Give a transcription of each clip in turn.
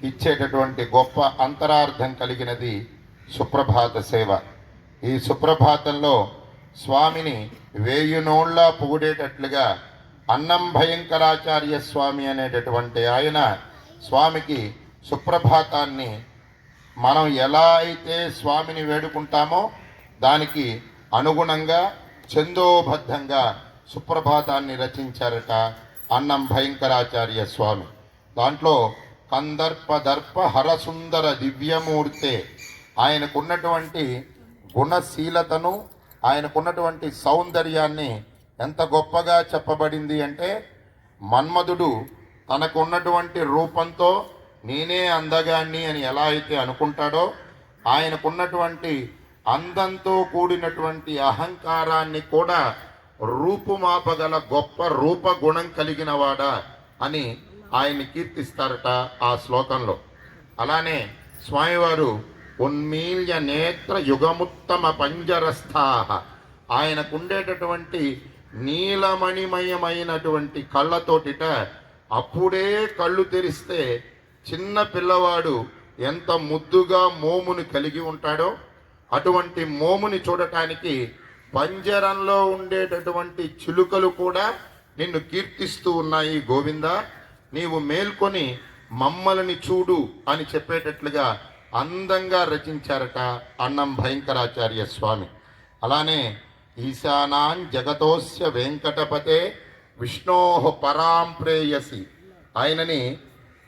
ఇచ్చేటటువంటి గొప్ప అంతరార్థం కలిగినది సుప్రభాత సేవ. ఈ సుప్రభాతంలో స్వామిని వేయునోళ్ళ పొగిడేటట్లుగా అన్నం భయంకరాచార్య స్వామి అనేటటువంటి ఆయన స్వామికి సుప్రభాతాన్ని మనం ఎలా అయితే స్వామిని వేడుకుంటామో దానికి అనుగుణంగా ఛందోబద్ధంగా సుప్రభాతాన్ని రచించారట అన్నం భయంకరాచార్య స్వామి. దాంట్లో కందర్ప దర్ప హరసుందర దివ్యమూర్తే, ఆయనకున్నటువంటి గుణశీలతను ఆయనకున్నటువంటి సౌందర్యాన్ని ఎంత గొప్పగా చెప్పబడింది అంటే, మన్మధుడు తనకున్నటువంటి రూపంతో నేనే అందగాన్ని అని ఎలా అయితే అనుకుంటాడో, ఆయనకున్నటువంటి అందంతో కూడినటువంటి అహంకారాన్ని కూడా రూపుమాపగల గొప్ప రూపగుణం కలిగిన వాడా అని ఆయన్ని కీర్తిస్తారట ఆ శ్లోకంలో. అలానే స్వామివారు ఉన్మీల్య నేత్ర యుగముత్తమ పంజరస్థాహ, ఆయనకుండేటటువంటి నీలమణిమయమైనటువంటి కళ్ళతోటిట అప్పుడే కళ్ళు తెరిస్తే చిన్న పిల్లవాడు ఎంత ముద్దుగా మోముని కలిగి ఉంటాడో అటువంటి మోముని చూడటానికి పంజరంలో ఉండేటటువంటి చిలుకలు కూడా నిన్ను కీర్తిస్తూ ఉన్నాయి గోవిందా, నీవు మేల్కొని మమ్మల్ని చూడు అని చెప్పేటట్లుగా అందంగా రచించారట అన్నం భయంకరాచార్య స్వామి. అలానే ఈశానాన్ జగతోస్య వెంకటపతే విష్ణోః పరాం ప్రేయసి, ఆయనని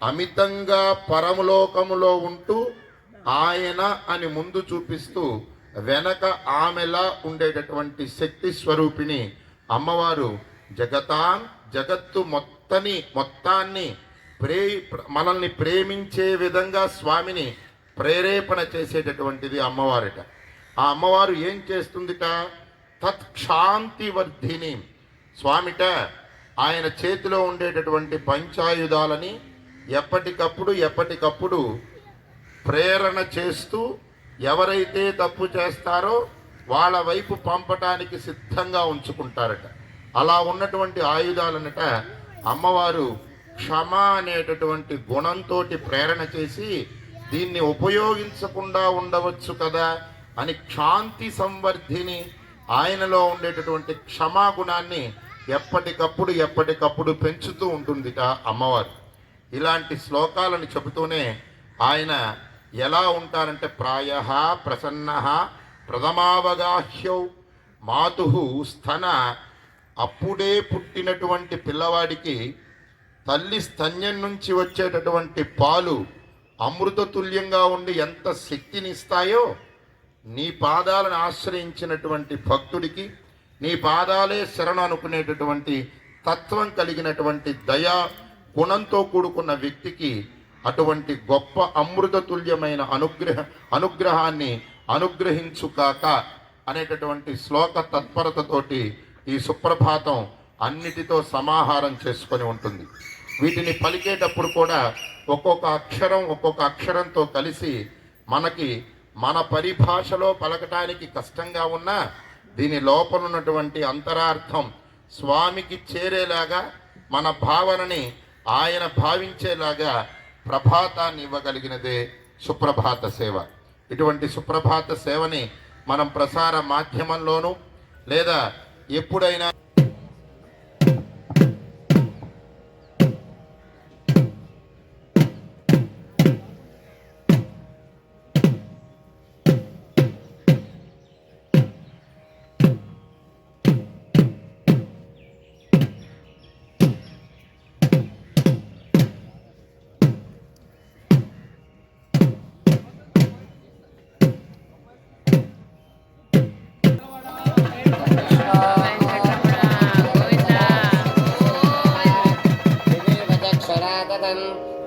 అమితంగా పరమలోకములో ఉంటూ ఆయన అని ముందు చూపిస్తూ వెనక ఆమెలా ఉండేటటువంటి శక్తి స్వరూపిణి అమ్మవారు జగత్తు మొత్తాన్ని మనల్ని ప్రేమించే విధంగా స్వామిని ప్రేరేపణ చేసేటటువంటిది అమ్మవారిట. ఆ అమ్మవారు ఏం చేస్తుందిట? తత్క్షాంతివర్ధిని, స్వామిట ఆయన చేతిలో ఉండేటటువంటి పంచాయుధాలని ఎప్పటికప్పుడు ప్రేరణ చేస్తూ ఎవరైతే తప్పు చేస్తారో వాళ్ళ వైపు పంపటానికి సిద్ధంగా ఉంచుకుంటారట. అలా ఉన్నటువంటి ఆయుధాలనట అమ్మవారు క్షమ అనేటటువంటి గుణంతో ప్రేరణ చేసి దీన్ని ఉపయోగించకుండా ఉండవచ్చు కదా అని క్షాంతి సంవర్ధిని, ఆయనలో ఉండేటటువంటి క్షమాగుణాన్ని ఎప్పటికప్పుడు పెంచుతూ ఉంటుందిట అమ్మవారు. ఇలాంటి శ్లోకాలను చెబుతూనే ఆయన ఎలా ఉంటారంటే, ప్రాయః ప్రసన్నః ప్రథమావగాహ్యౌ మాతుః స్తన, అప్పుడే పుట్టినటువంటి పిల్లవాడికి తల్లి స్తన్యం నుంచి వచ్చేటటువంటి పాలు అమృతతుల్యంగా ఉండి ఎంత శక్తినిస్తాయో, నీ పాదాలను ఆశ్రయించినటువంటి భక్తుడికి నీ పాదాలే శరణు అనుకునేటటువంటి తత్వం కలిగినటువంటి దయా గుణంతో కూడుకున్న వ్యక్తికి అటువంటి గొప్ప అమృతతుల్యమైన అనుగ్రహాన్ని అనుగ్రహించుకాక అనేటటువంటి శ్లోక తత్పరతతోటి ఈ సుప్రభాతం అన్నిటితో సమాహారం చేసుకొని ఉంటుంది. వీటిని పలికేటప్పుడు కూడా ఒక్కొక్క అక్షరంతో కలిసి మనకి మన పరిభాషలో పలకటానికి కష్టంగా ఉన్నా దీని లోపల ఉన్నటువంటి అంతరార్థం స్వామికి చేరేలాగా, మన భావనని ఆయన భావించేలాగా ప్రభాతాన్ని ఇవ్వగలిగినదే సుప్రభాత సేవ. ఇటువంటి సుప్రభాత సేవని మనం ప్రసార మాధ్యమంలోనూ లేదా ఎప్పుడైనా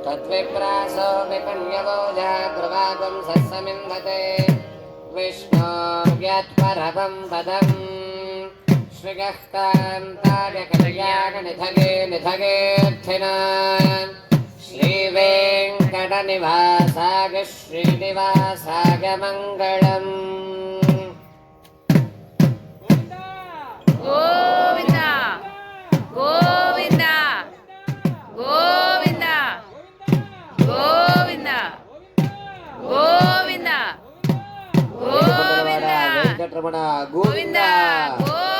तद्विप्रासो विपण्यवो जागृवागं सस्समिन्धते विष्णोर्यत्परमं पदम् श्रियः कान्ताय कल्याणनिधगे निधगेऽर्थिना श्रीवेङ्कटनिवासाय श्रीनिवासाय मङ्गलम्। गोविन्दा गोविन्दा गोविन्दा गोविन्दा వెంకటరమణ గోవింద గోవింద